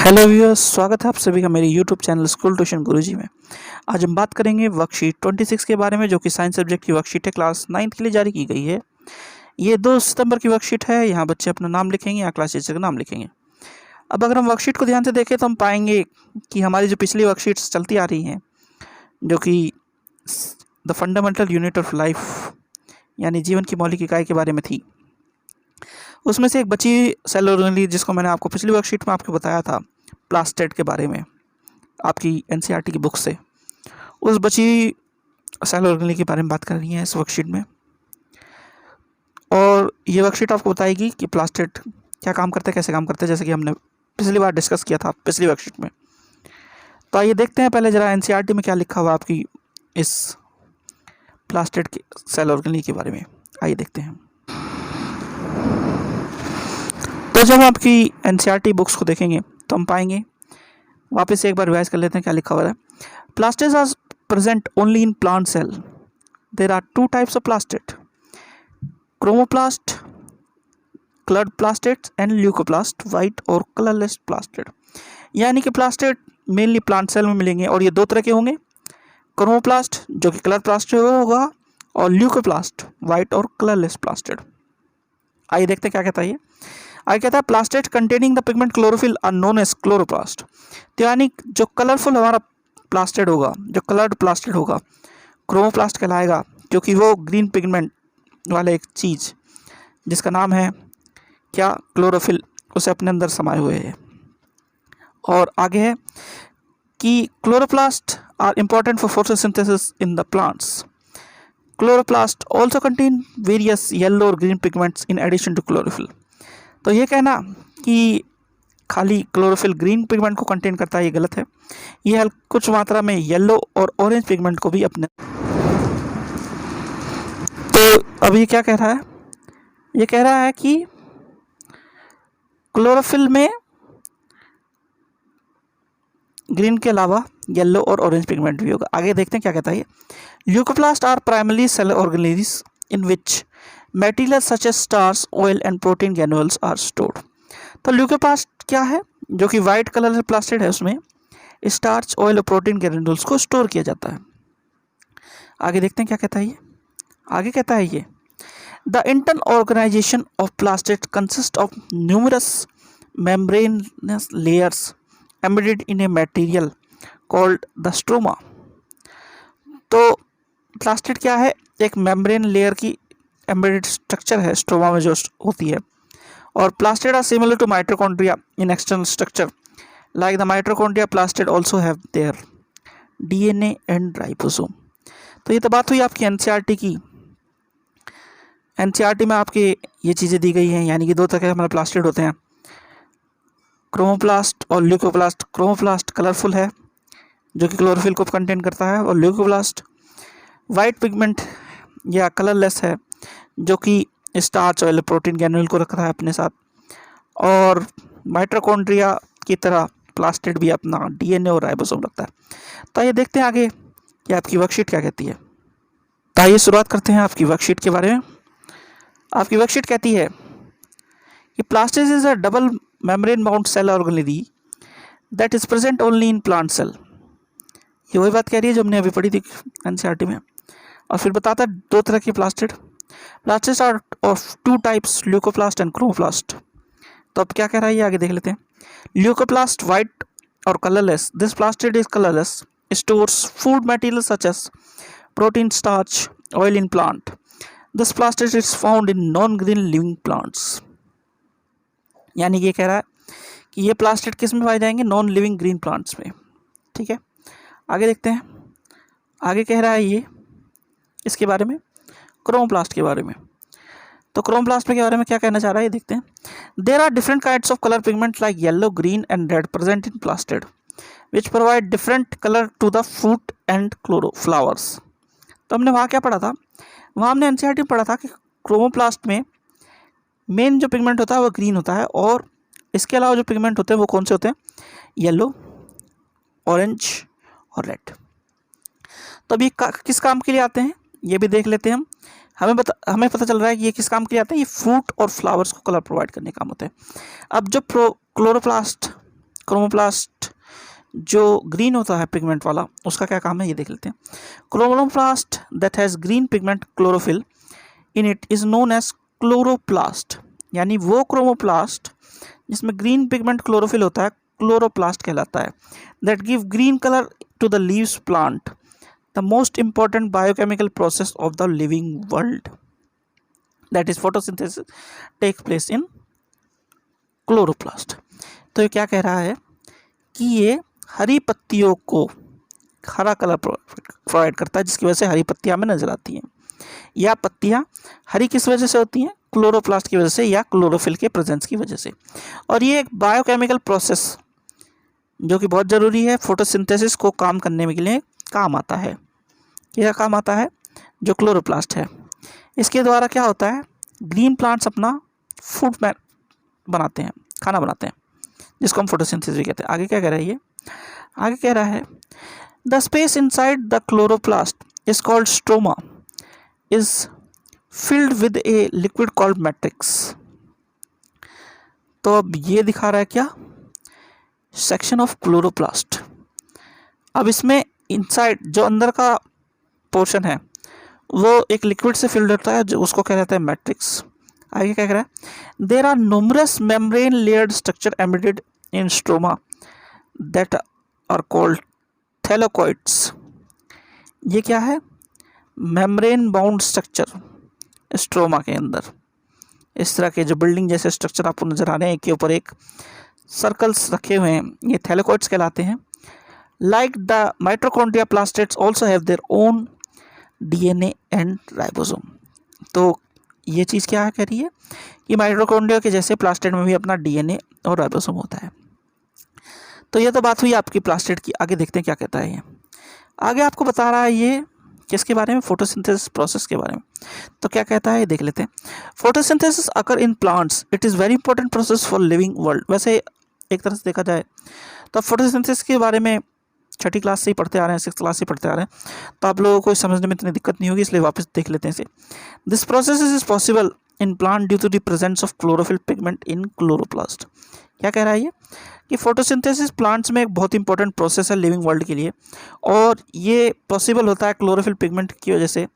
Hello viewers, स्वागत है आप सभी का मेरे यूट्यूब चैनल स्कूल ट्यूशन गुरुजी में। आज हम बात करेंगे वर्कशीट 26 के बारे में, जो कि साइंस सब्जेक्ट की वर्कशीट है, क्लास 9 के लिए जारी की गई है। ये 2 सितंबर की वर्कशीट है। यहाँ बच्चे अपना नाम लिखेंगे या क्लास टीचर का नाम लिखेंगे। अब अगर हम वर्कशीट को ध्यान से देखें तो हम पाएंगे कि हमारी जो पिछली वर्कशीट्स चलती आ रही हैं, जो कि the fundamental unit of life यानी जीवन की मौलिक इकाई के बारे में थी, उसमें से एक बची सेल ऑर्गेनेली, जिसको मैंने आपको पिछली वर्कशीट में आपको बताया था प्लास्टेड के बारे में आपकी एनसीईआरटी की बुक से। उस बची सेल ऑर्गेनेली के बारे में बात कर रही है इस वर्कशीट में। और ये वर्कशीट आपको बताएगी कि प्लास्टेड क्या काम करते हैं, कैसे काम करते हैं, जैसे कि हमने पिछली बार डिस्कस किया था पिछली वर्कशीट में। तो आइए देखते हैं पहले जरा एनसीईआरटी में क्या लिखा हुआ आपकी इस प्लास्टेड के सेल ऑर्गेनेली के बारे में। आइए देखते हैं। तो जब आपकी एनसीईआरटी बुक्स को देखेंगे तो हम पाएंगे, वापस से एक बार रिवाइज कर लेते हैं क्या लिखा हुआ है। Plastids are present only in plant cell. There are 2 types of plastid, chromoplast, coloured plastids and leucoplast, white और कलरलेस प्लास्टिड। यानी कि प्लास्टिड मेनली प्लांट सेल में मिलेंगे और ये 2 तरह के होंगे, क्रोमोप्लास्ट जो कि कलर प्लास्टिड होगा और ल्यूकोप्लास्ट वाइट और कलरलेस प्लास्टिड। आइए देखते हैं क्या कहता है ये। आगे कहता है plastid containing the pigment chlorophyll are known as chloroplast. तो यानी जो कलरफुल हमारा प्लास्टिड होगा, जो कलर्ड प्लास्टिड होगा, क्रोमोप्लास्ट कहलाएगा, क्योंकि वो ग्रीन पिगमेंट वाला एक चीज़ जिसका नाम है क्या, क्लोरोफिल, उसे अपने अंदर समाये हुए है। और आगे है कि chloroplast are important for photosynthesis in the plants. Chloroplast also contain various yellow और green pigments in addition to chlorophyll. तो ये कहना कि खाली क्लोरोफिल ग्रीन पिगमेंट को कंटेन करता है, ये गलत है। ये कुछ मात्रा में येलो और ऑरेंज पिगमेंट को भी अपने। तो अब ये क्या कह रहा है, ये कह रहा है कि क्लोरोफिल में ग्रीन के अलावा येलो और ऑरेंज पिगमेंट भी होगा। आगे देखते हैं क्या कहता है ये। Leucoplast are primary cell organelles in which material such as starch, oil and protein granules are stored. तो ल्यूकोप्लास्ट क्या है, जो कि वाइट कलर से प्लास्टिड है, उसमें स्टार्च, ऑयल और प्रोटीन ग्रेन्यूल्स को स्टोर किया जाता है। आगे देखते हैं क्या कहता है ये। आगे कहता है ये, the internal organisation of plastid consist of numerous membranous layers embedded in a material called the stroma. तो प्लास्टिड क्या है, एक मेम्ब्रेन लेयर की एम्बेडेड स्ट्रक्चर है स्ट्रोमा में जो होती है। और plastid are similar to mitochondria in external structure, like the mitochondria plastid also have their DNA and ribosome. तो ये तो बात हुई आपकी एनसीईआरटी की। एनसीईआरटी में आपके ये चीज़ें दी गई हैं, यानी कि 2 तरह के हमारे प्लास्टिड होते हैं, क्रोमोप्लास्ट और ल्यूकोप्लास्ट। क्रोमोप्लास्ट कलरफुल है जो कि क्लोरोफिल को कंटेन करता है, और ल्यूकोप्लास्ट वाइट पिगमेंट या कलरलेस है जो कि स्टार्च, ऑयल, प्रोटीन ग्रेन्यूल को रखता है अपने साथ। और माइटोकॉन्ड्रिया की तरह प्लास्टिड भी अपना डीएनए और राइबोसोम रखता है। तो आइए देखते हैं आगे कि आपकी वर्कशीट क्या कहती है। तो आइए शुरुआत करते हैं आपकी वर्कशीट के बारे में। आपकी वर्कशीट कहती है कि plastid is a double membrane bound cell organelle that is present only in plant cell. ये वही बात कह रही है जो हमने अभी पढ़ी थी एनसीईआरटी में। और फिर बताता है 2 तरह की plastid. Plastids are of 2 types, leucoplast and chromoplast. तो अब क्या कह रहा है ये आगे देख लेते हैं। ल्यूकोप्लास्ट वाइट और colourless, this plastid is colourless, stores food material such as protein, starch, oil in plant. This plastid is found in non green living plants. यानी ये कह रहा है कि ये प्लास्टिड किस में पाए जाएंगे, नॉन लिविंग ग्रीन प्लांट्स में। ठीक है, आगे देखते हैं। आगे कह रहा है ये इसके बारे में, क्रोमोप्लास्ट के बारे में। तो क्रोमोप्लास्ट के बारे में क्या कहना चाह रहा है ये देखते हैं। There are different kinds of colour pigment like yellow, green and red present in plastid which provide different colour to the fruit and flowers. तो हमने वहाँ क्या पढ़ा था, वहाँ हमने एनसीईआरटी में पढ़ा था कि क्रोमोप्लास्ट में मेन जो पिगमेंट होता है वो ग्रीन होता है, और इसके अलावा जो पिगमेंट होते हैं वो कौन से होते हैं, येलो, ऑरेंज और रेड। तो अब ये किस काम के लिए आते हैं ये भी देख लेते हैं हम। हमें पता चल रहा है कि ये किस काम के लिए आते हैं, ये फ्रूट और फ्लावर्स को कलर प्रोवाइड करने का काम होता है। अब जो क्लोरोप्लास्ट क्रोमोप्लास्ट जो ग्रीन होता है पिगमेंट वाला, उसका क्या काम है ये देख लेते हैं। Chromoplast that has green pigment chlorophyll in it is known as chloroplast, यानी वो क्रोमोप्लास्ट जिसमें ग्रीन पिगमेंट क्लोरोफिल होता है क्लोरोप्लास्ट कहलाता है। That give green colour to the leaves plant, the most important biochemical process of the living world, that is photosynthesis take place in chloroplast. तो ये क्या कह रहा है कि ये हरी पत्तियों को हरा कलर प्रोवाइड करता है, जिसकी वजह से हरी पत्तियां हमें नजर आती हैं। या पत्तियां हरी किस वजह से होती हैं? क्लोरोप्लास्ट की वजह से या क्लोरोफिल के प्रेजेंस की वजह से। और ये एक बायोकेमिकल प्रोसेस जो कि बहुत ज़रूरी है फोटोसिंथेसिस को काम करने के लिए काम आता है। क्या काम आता है? जो क्लोरोप्लास्ट है, इसके द्वारा क्या होता है, ग्रीन प्लांट्स अपना फूड बनाते हैं, खाना बनाते हैं, जिसको हम फोटोसिंथेसिस भी कहते हैं। आगे क्या कह रहा है ये? आगे कह रहा है the space inside the chloroplast is called stroma is filled with a liquid called matrix. तो अब ये दिखा रहा है क्या? Section of chloroplast. अब इसमें इनसाइड जो अंदर का पोर्शन है वो एक लिक्विड से फिल्ड होता है, जो उसको कहलाता है मैट्रिक्स। आगे क्या कह रहा है? There are numerous membrane layered structure embedded in stroma that are called thylakoids. ये क्या है? मेम्ब्रेन बाउंड स्ट्रक्चर स्ट्रोमा के अंदर इस तरह के जो बिल्डिंग जैसे स्ट्रक्चर आपको नजर आ रहे हैं, एक के ऊपर एक सर्कल्स रखे हुए हैं, ये थैलेकोइड्स कहलाते हैं। Like the mitochondria plastids also have their own DNA and ribosome. तो ये चीज़ क्या कह रही है कि माइटोकॉन्ड्रिया के जैसे प्लास्टेड में भी अपना डीएनए और राइबोसोम होता है। तो ये तो बात हुई आपकी प्लास्टेड की। आगे देखते हैं क्या कहता है ये। आगे आपको बता रहा है ये किसके बारे में? फोटोसिंथेसिस प्रोसेस के बारे में। तो क्या कहता है ये देख लेते हैं। Photosynthesis occur in plants, it is very important process for living world. वैसे एक तरह से देखा जाए तो फोटोसिंथेसिस के बारे में छठी क्लास से ही पढ़ते आ रहे हैं, 6th क्लास से पढ़ते आ रहे हैं, तो आप लोगों को समझने में इतनी दिक्कत नहीं होगी, इसलिए वापस देख लेते हैं इसे। This process is possible in plant due to the presence of chlorophyll pigment in chloroplast. क्या कह रहा है ये कि फोटोसिंथेसिस प्लांट्स में एक बहुत इंपॉर्टेंट प्रोसेस है लिविंग वर्ल्ड के लिए, और ये पॉसिबल होता है क्लोरोफिल पिगमेंट की वजह से,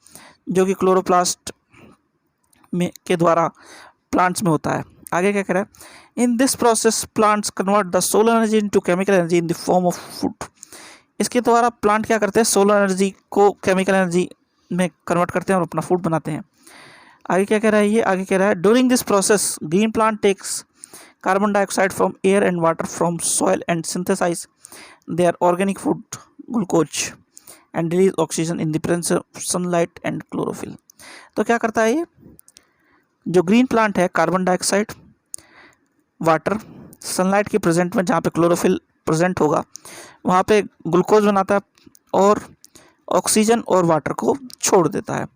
जो कि क्लोरोप्लास्ट में के द्वारा प्लांट्स में होता है। आगे क्या कह रहा है? In this process plants convert the solar energy into chemical energy in the form of food. इसके द्वारा प्लांट क्या करते हैं? सोलर एनर्जी को केमिकल एनर्जी में कन्वर्ट करते हैं और अपना फूड बनाते हैं। आगे क्या कह रहा है ये? आगे कह रहा है during this process green plant takes carbon dioxide from air and water from soil and synthesize their organic food glucose and release oxygen in the presence of sunlight and chlorophyll। तो क्या करता है ये? जो ग्रीन प्लांट है carbon dioxide, water, sunlight के present में जहाँ पे क्लोरोफिल प्रेजेंट होगा वहाँ पे ग्लूकोज बनाता है और ऑक्सीजन और वाटर को छोड़ देता है।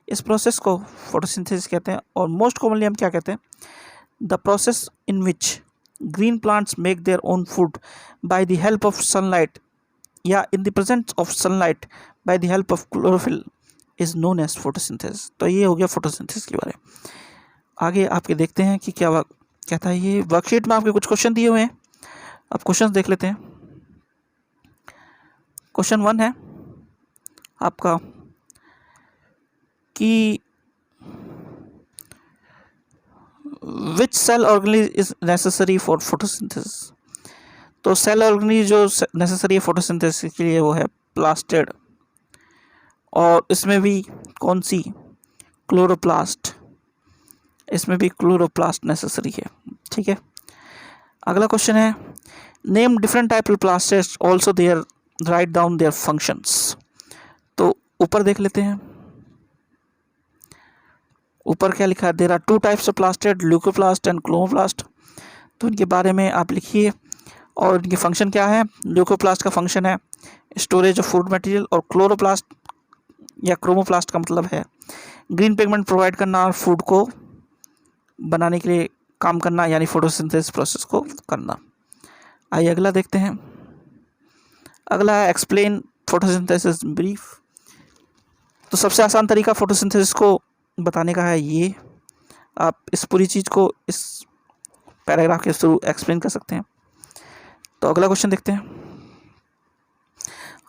इस प्रोसेस को फोटोसिंथेसिस कहते हैं। और मोस्ट कॉमनली हम क्या कहते हैं? The process in which green plants make their own food by the help of sunlight, yeah, in the presence of sunlight by the help of chlorophyll is known as photosynthesis। तो ये हो गया photosynthesis के बारे में। आगे आपके देखते हैं कि क्या कहता है ये। वर्कशीट में आपके कुछ क्वेश्चन दिए हुए हैं, अब क्वेश्चन देख लेते हैं। क्वेश्चन 1 है आपका कि which cell organelles is necessary for photosynthesis. तो सेल ऑर्गेनिज जो नेसेसरी है फोटोसिंथेसिस के लिए वो है प्लास्टेड, और इसमें भी कौन सी? क्लोरोप्लास्ट। इसमें भी क्लोरोप्लास्ट नेसेसरी है, ठीक है। अगला क्वेश्चन है name different type of plastids also there, right down their functions. तो ऊपर देख लेते हैं, ऊपर क्या लिखा है? There are 2 types of plastid, leucoplast and chloroplast. तो इनके बारे में आप लिखिए और इनके फंक्शन क्या है। ल्यूकोप्लास्ट का फंक्शन है स्टोरेज ऑफ फूड मटेरियल, और क्लोरोप्लास्ट या क्रोमोप्लास्ट का मतलब है ग्रीन पिगमेंट प्रोवाइड करना और फूड को बनाने के लिए काम करना, यानी फोटोसिंथेसिस प्रोसेस को करना। आइए अगला देखते हैं। अगला है एक्सप्लेन फोटोसिंथेसिस ब्रीफ। तो सबसे आसान तरीका फोटोसिंथेसिस को बताने का है ये। आप इस पूरी चीज़ को इस पैराग्राफ के थ्रू एक्सप्लेन कर सकते हैं। तो अगला क्वेश्चन देखते हैं।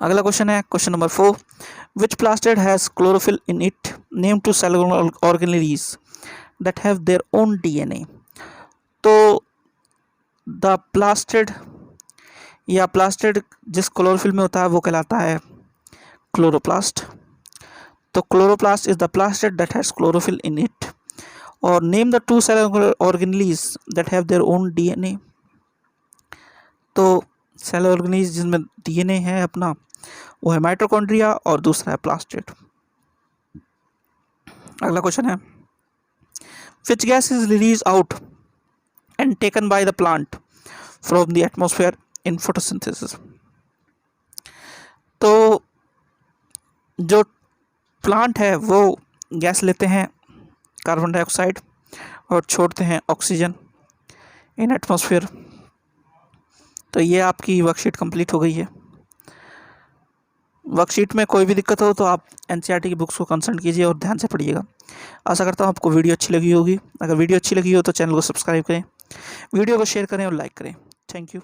अगला क्वेश्चन है question number 4, which plastid has chlorophyll in it, name two cell organelles that have their own DNA. तो द प्लास्टिड या प्लास्टिड जिस क्लोरोफिल में होता है वो कहलाता है क्लोरोप्लास्ट। तो chloroplast is the plastid that has chlorophyll in it. और name the two cell organelles that have their own DNA. तो सेल ऑर्गेनेलीज जिसमें डीएनए है अपना वो है माइटोकॉन्ड्रिया और दूसरा है प्लास्टिड। अगला क्वेश्चन है, which gas is release out and taken by the plant from the atmosphere in photosynthesis. तो जो प्लांट है वो गैस लेते हैं कार्बन डाइऑक्साइड और छोड़ते हैं ऑक्सीजन इन एटमॉस्फेयर। तो ये आपकी वर्कशीट कंप्लीट हो गई है। वर्कशीट में कोई भी दिक्कत हो तो आप एनसीईआरटी की बुक्स को कंसल्ट कीजिए और ध्यान से पढ़िएगा। आशा करता हूँ आपको वीडियो अच्छी लगी होगी। अगर वीडियो अच्छी लगी हो तो चैनल को सब्सक्राइब करें, वीडियो को शेयर करें और लाइक करें। Thank you.